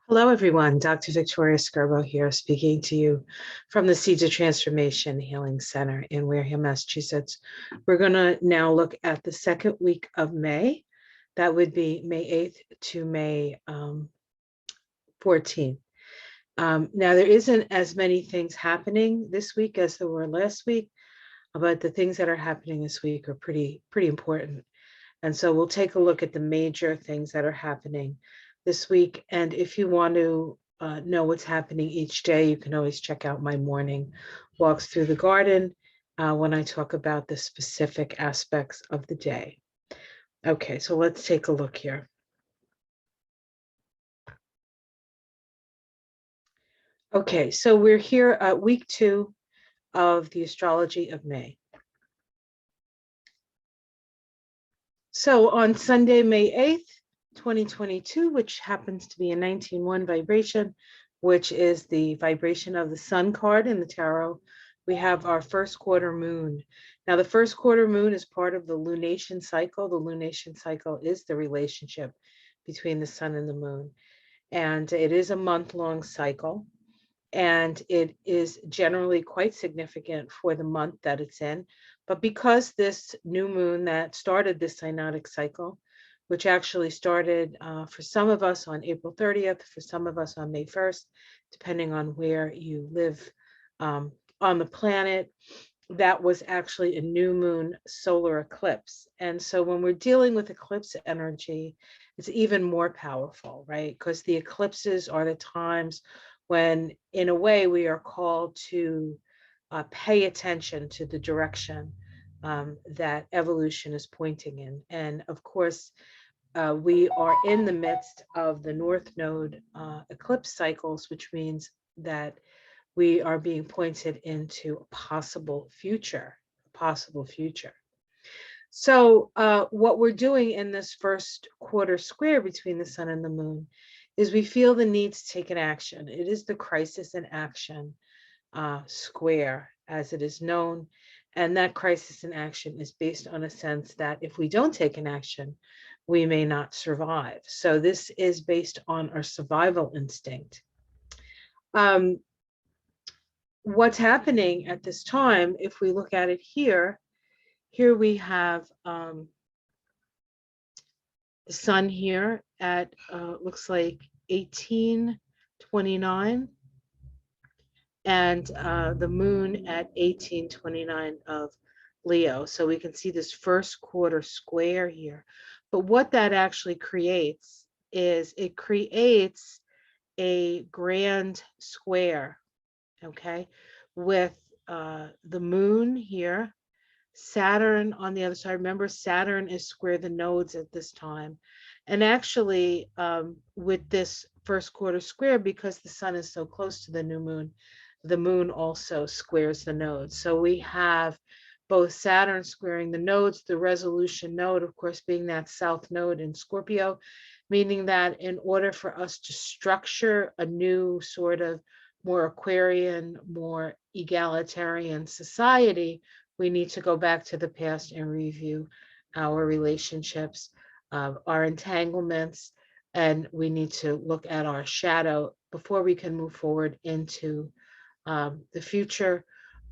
Hello, everyone. Dr. Victoria Skirbo here, speaking to you from the Seeds of Transformation Healing Center in Wareham, Massachusetts. We're going to now look at the second week of May. That would be May 8th to May 14th. Now, there isn't as many things happening this week as there were last week, but the things that are happening this week are pretty important. And so we'll take a look at the major things that are happening this week. And if you want to know what's happening each day, you can always check out my morning walks through the garden when I talk about the specific aspects of the day. Okay, so let's take a look here. Okay, so we're here at week 2 of the Astrology of May. So on Sunday, May 8th, 2022, which happens to be a 19-1 vibration, which is the vibration of the Sun card in the tarot, we have our first quarter moon. Now, the first quarter moon is part of the Lunation Cycle. The Lunation Cycle is the relationship between the Sun and the moon. And it is a month-long cycle. And it is generally quite significant for the month that it's in. But because this new moon that started this synodic cycle, which actually started for some of us on April 30th, for some of us on May 1st, depending on where you live on the planet, that was actually a new moon solar eclipse. And so when we're dealing with eclipse energy, it's even more powerful, right? Because the eclipses are the times when, in a way, we are called to pay attention to the direction that evolution is pointing in. And of course, we are in the midst of the North Node eclipse cycles, which means that we are being pointed into a possible future. So what we're doing in this first quarter square between the Sun and the Moon is we feel the need to take an action. It is the crisis in action square, as it is known. And that crisis in action is based on a sense that if we don't take an action, we may not survive. So this is based on our survival instinct. What's happening at this time, if we look at it here we have the Sun here at looks like 1829, and the Moon at 1829 of Leo. So we can see this first quarter square here. But what that actually creates is it creates a grand square, okay, with the Moon here, Saturn on the other side. Remember, Saturn is square the nodes at this time. And actually, with this first quarter square, because the Sun is so close to the new moon, the moon also squares the nodes. So we have both Saturn squaring the nodes, the resolution node, of course, being that south node in Scorpio, meaning that in order for us to structure a new sort of more Aquarian, more egalitarian society, we need to go back to the past and review our relationships, our entanglements, and we need to look at our shadow before we can move forward into the future,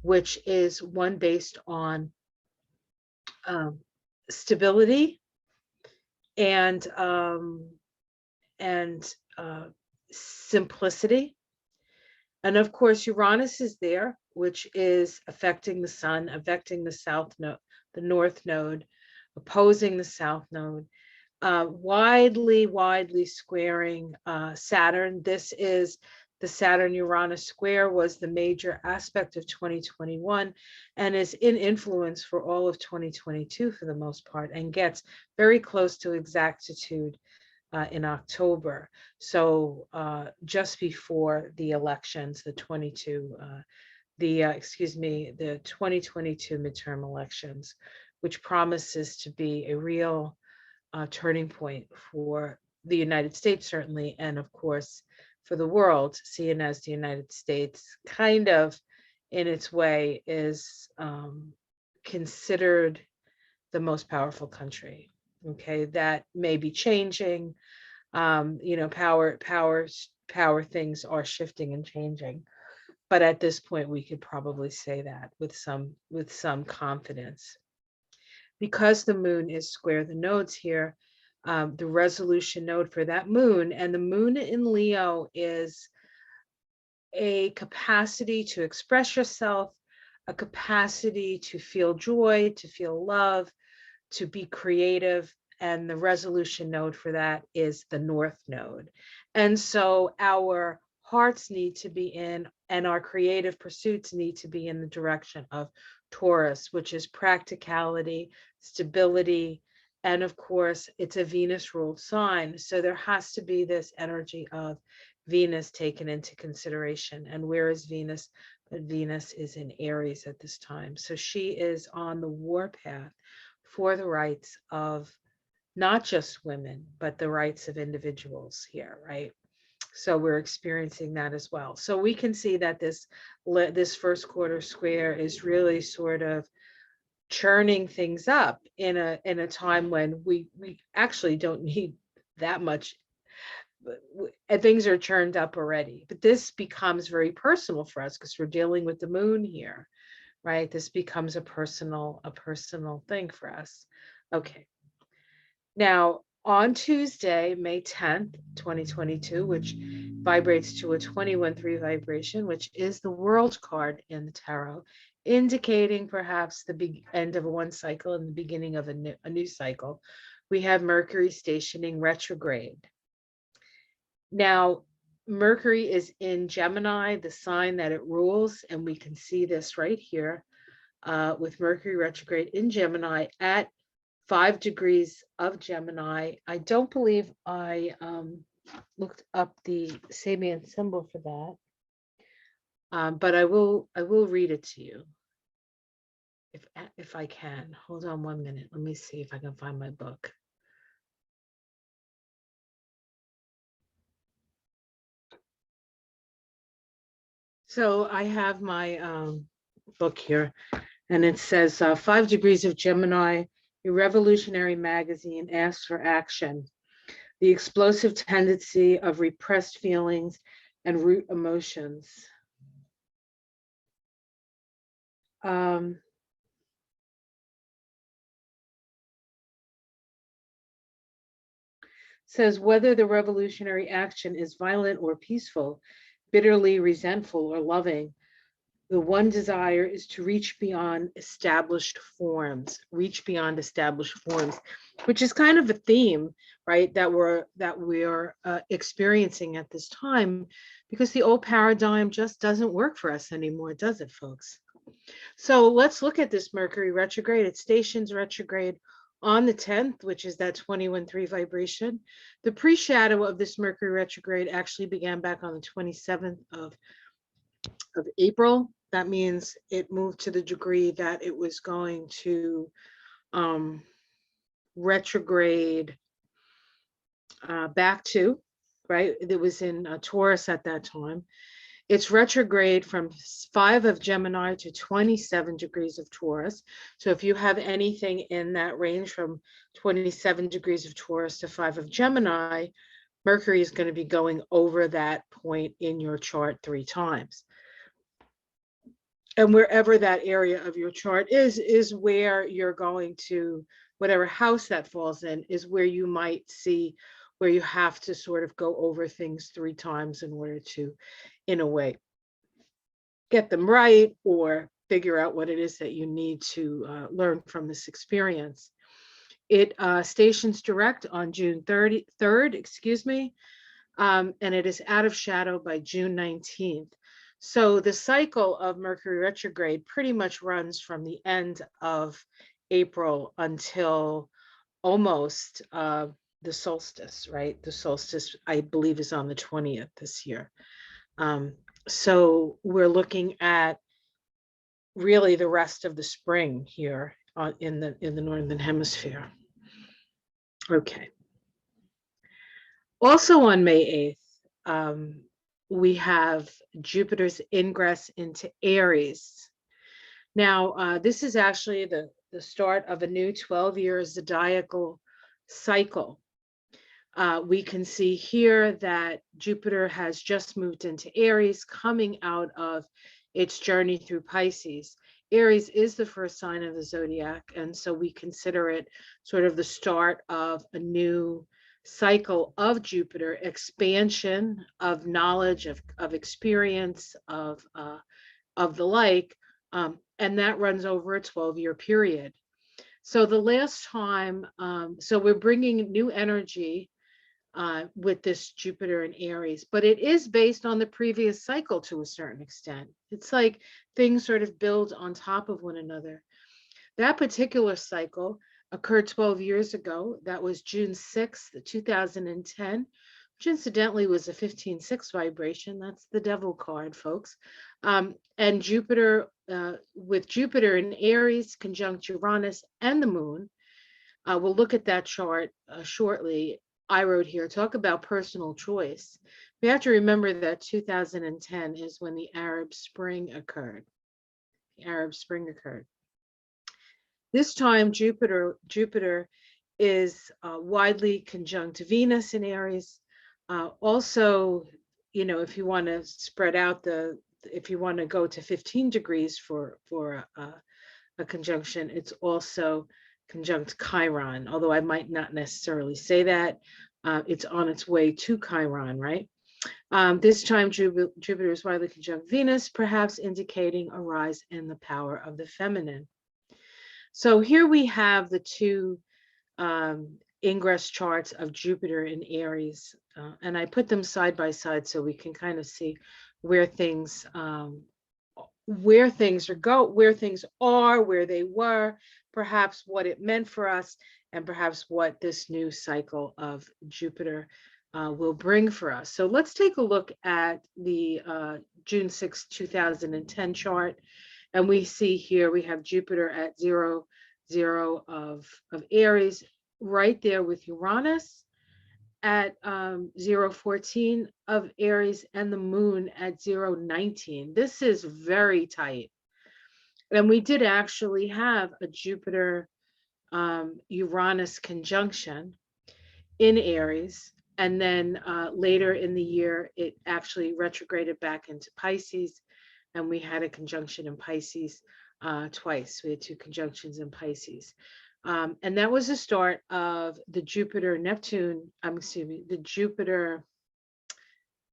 which is one based on stability and simplicity. And of course, Uranus is there, which is affecting the Sun, affecting the south node, the north node, opposing the south node, widely squaring Saturn. This is the Saturn-Uranus square, was the major aspect of 2021 and is in influence for all of 2022 for the most part, and gets very close to exactitude in October. So just before the elections, the 2022 midterm elections, which promises to be a real turning point for the United States, certainly, and of course, for the world, seeing as the United States kind of, in its way, is considered the most powerful country. Okay, that may be changing. Power power things are shifting and changing. But at this point, we could probably say that with some confidence. Because the moon is square the nodes here, the resolution node for that moon, and the moon in Leo is a capacity to express yourself, a capacity to feel joy, to feel love, to be creative. And the resolution node for that is the North Node. And so our hearts need to be in, and our creative pursuits need to be in the direction of Taurus, which is practicality, stability, and of course, it's a Venus ruled sign. So there has to be this energy of Venus taken into consideration. And where is Venus? But Venus is in Aries at this time. So she is on the warpath for the rights of not just women, but the rights of individuals here, right? So we're experiencing that as well. So we can see that this first quarter square is really sort of churning things up in a time when we actually don't need that much, and things are churned up already. But this becomes very personal for us because we're dealing with the moon here, right? This becomes a personal thing for us. Okay. Now, on Tuesday, May 10th, 2022, which vibrates to a 21-3 vibration, which is the World card in the tarot, indicating perhaps the end of one cycle and the beginning of a new cycle, we have Mercury stationing retrograde. Now, Mercury is in Gemini, the sign that it rules, and we can see this right here with Mercury retrograde in Gemini at 5 degrees of Gemini. I don't believe I looked up the Sabian symbol for that, but I will read it to you if I can. Hold on 1 minute. Let me see if I can find my book. So I have my book here, and it says 5 degrees of Gemini, a revolutionary magazine, asks for action. The explosive tendency of repressed feelings and root emotions. Says whether the revolutionary action is violent or peaceful, bitterly resentful or loving, the one desire is to reach beyond established forms, which is kind of a theme, right, that we're experiencing at this time, because the old paradigm just doesn't work for us anymore, does it, folks? So let's look at this Mercury retrograde. It stations retrograde on the 10th, which is that 21-3 vibration. The pre-shadow of this Mercury retrograde actually began back on the 27th of April. That means it moved to the degree that it was going to retrograde back to, right? It was in Taurus at that time. It's retrograde from 5 of Gemini to 27 degrees of Taurus. So if you have anything in that range from 27 degrees of Taurus to 5 of Gemini, Mercury is going to be going over that point in your chart 3 times. And wherever that area of your chart is where you're going to, whatever house that falls in, is where you might see where you have to sort of go over things 3 times in order to, in a way, get them right or figure out what it is that you need to learn from this experience. It stations direct on June 3rd, excuse me, and it is out of shadow by June 19th. So the cycle of Mercury retrograde pretty much runs from the end of April until almost the solstice, right? The solstice, I believe, is on the 20th this year. So we're looking at really the rest of the spring here in the northern hemisphere. Okay. Also on May 8th, we have Jupiter's ingress into Aries. Now, this is actually the start of a new 12-year zodiacal cycle. We can see here that Jupiter has just moved into Aries, coming out of its journey through Pisces. Aries is the first sign of the zodiac, and so we consider it sort of the start of a new cycle of Jupiter, expansion of knowledge, of experience, of the like, and that runs over a 12-year period. So the last time, so we're bringing new energy with this Jupiter in Aries, but it is based on the previous cycle to a certain extent. It's like things sort of build on top of one another. That particular cycle occurred 12 years ago. That was June 6th, 2010, which incidentally was a 15-6 vibration. That's the devil card, folks. And Jupiter, with Jupiter in Aries, conjunct Uranus and the moon. We'll look at that chart shortly. I wrote here, talk about personal choice. We have to remember that 2010 is when the Arab Spring occurred. The Arab Spring occurred. This time, Jupiter is widely conjunct Venus in Aries. Also, you know, if you want to spread out if you want to go to 15 degrees for a conjunction, it's also conjunct Chiron, although I might not necessarily say that. It's on its way to Chiron, right? This time, Jupiter is widely conjunct Venus, perhaps indicating a rise in the power of the feminine. So here we have the two ingress charts of Jupiter in Aries, and I put them side by side so we can kind of see where things where things are, where they were, perhaps what it meant for us, and perhaps what this new cycle of Jupiter will bring for us. So let's take a look at the June 6, 2010 chart. And we see here we have Jupiter at 0, 0 of Aries, right there with Uranus at 0, 14 of Aries, and the moon at 0, 19. This is very tight. And we did actually have a Jupiter Uranus conjunction in Aries. And then later in the year, it actually retrograded back into Pisces. And we had a conjunction in Pisces twice. We had two conjunctions in Pisces. And that was the start of the the Jupiter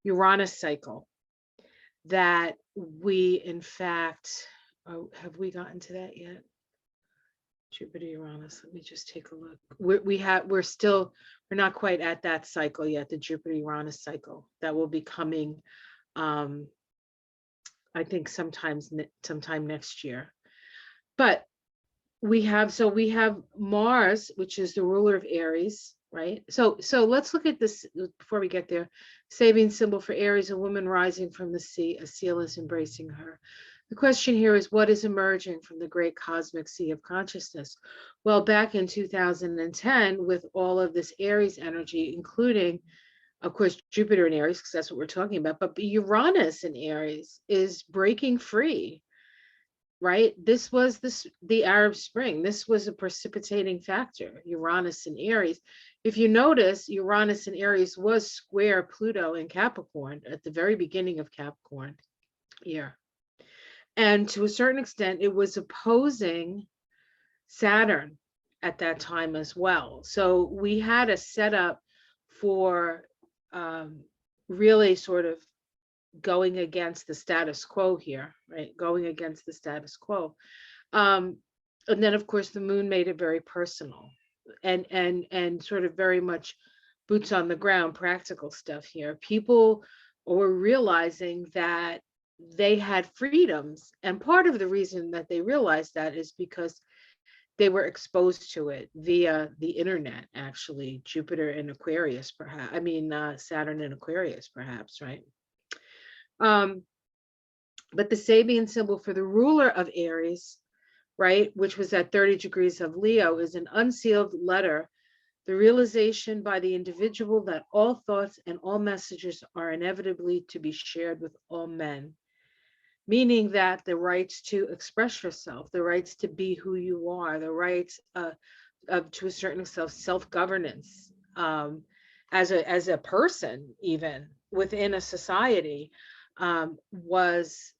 Uranus cycle that we, in fact, have we gotten to that yet? Jupiter Uranus, let me just take a look. We're not quite at that cycle yet, the Jupiter Uranus cycle that will be coming, I think sometime next year. But we have Mars, which is the ruler of Aries, right? So let's look at this before we get there. Saving symbol for Aries, a woman rising from the sea, a seal is embracing her. The question here is, what is emerging from the great cosmic sea of consciousness? Well, back in 2010, with all of this Aries energy, including, of course, Jupiter in Aries, because that's what we're talking about, but Uranus in Aries is breaking free. Right? This was the Arab Spring. This was a precipitating factor, Uranus in Aries. If you notice, Uranus in Aries was square Pluto in Capricorn at the very beginning of Capricorn year. And to a certain extent, it was opposing Saturn at that time as well. So we had a setup for really sort of going against the status quo here, right? Going against the status quo. And then of course the moon made it very personal and sort of very much boots on the ground, practical stuff here. People were realizing that they had freedoms. And part of the reason that they realized that is because they were exposed to it via the internet, actually. Jupiter in Aquarius, perhaps. I mean, Saturn in Aquarius, perhaps, right? But the Sabian symbol for the ruler of Aries, right, which was at 30 degrees of Leo, is an unsealed letter, the realization by the individual that all thoughts and all messages are inevitably to be shared with all men, meaning that the rights to express yourself, the rights to be who you are, the rights of to a certain extent self-governance, as a person, even within a society, was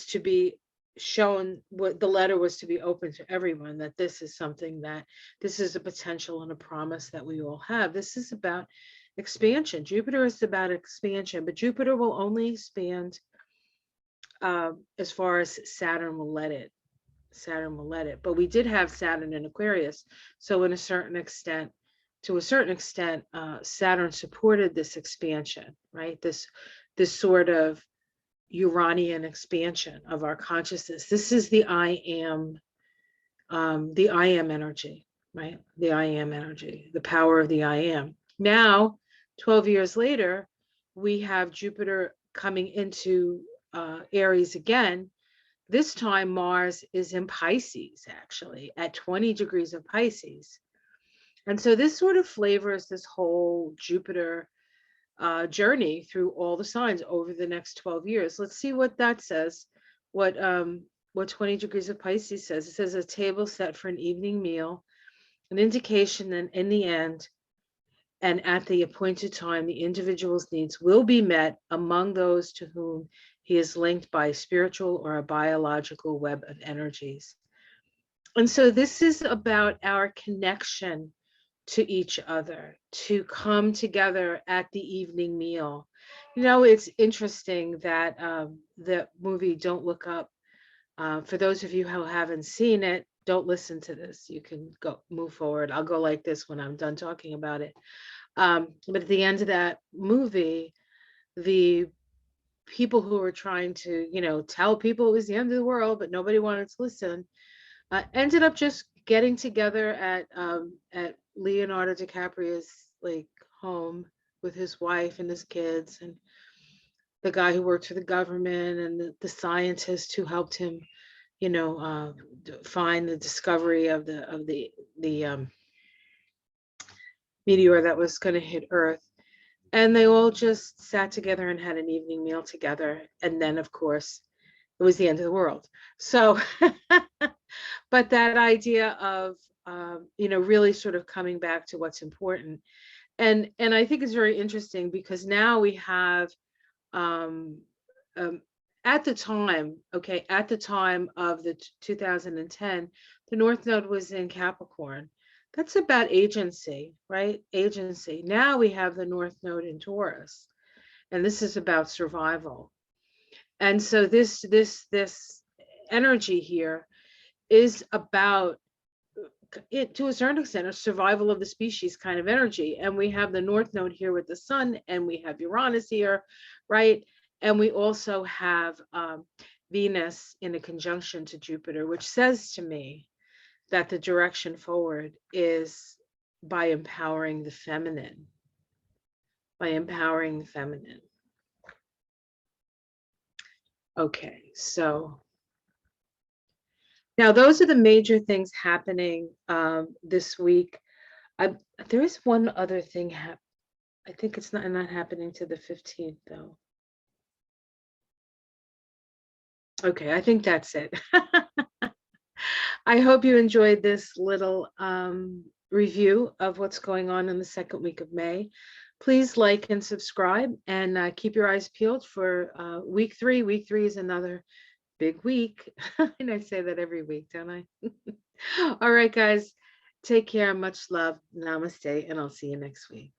to be shown, what the letter was to be open to everyone, that this is something that, this is a potential and a promise that we all have. This is about expansion. Jupiter is about expansion, but Jupiter will only expand as far as Saturn will let it. Saturn will let it. But we did have Saturn in Aquarius, so in a certain extent, to a certain extent, Saturn supported this expansion, right? This sort of Uranian expansion of our consciousness. This is the I am energy, right? The I am energy, the power of the I am. Now, 12 years later, we have Jupiter coming into Aries again. This time Mars is in Pisces, actually, at 20 degrees of Pisces. And so this sort of flavors this whole Jupiter journey through all the signs over the next 12 years. Let's see what that says. What 20 degrees of Pisces says. It says a table set for an evening meal, an indication that in the end and at the appointed time, the individual's needs will be met among those to whom he is linked by a spiritual or a biological web of energies. And so this is about our connection to each other, to come together at the evening meal. You know, it's interesting that the movie Don't Look Up, for those of you who haven't seen it, don't listen to this. You can go move forward. I'll go like this when I'm done talking about it. But at the end of that movie, the people who were trying to, you know, tell people it was the end of the world, but nobody wanted to listen, ended up just getting together at Leonardo DiCaprio's like home with his wife and his kids, and the guy who worked for the government, and the scientist who helped him, you know, find the discovery of the meteor that was going to hit Earth. And they all just sat together and had an evening meal together. And then, of course, it was the end of the world. So, but that idea of, you know, really sort of coming back to what's important. And I think it's very interesting because now we have, at the time, okay, at the time of the 2010, the North Node was in Capricorn. That's about agency, right? Agency. Now we have the North Node in Taurus, and this is about survival. And so this energy here is about it, to a certain extent, a survival of the species kind of energy. And we have the North Node here with the sun, and we have Uranus here, right? And we also have Venus in a conjunction to Jupiter, which says to me that the direction forward is by empowering the feminine, by empowering the feminine. Okay, so now those are the major things happening this week. There is one other thing. I think it's not happening to the 15th though. Okay, I think that's it. I hope you enjoyed this little review of what's going on in the second week of May. Please like and subscribe, and keep your eyes peeled for week 3. Week 3 is another big week. And I say that every week, don't I? All right, guys, take care. Much love. Namaste, and I'll see you next week.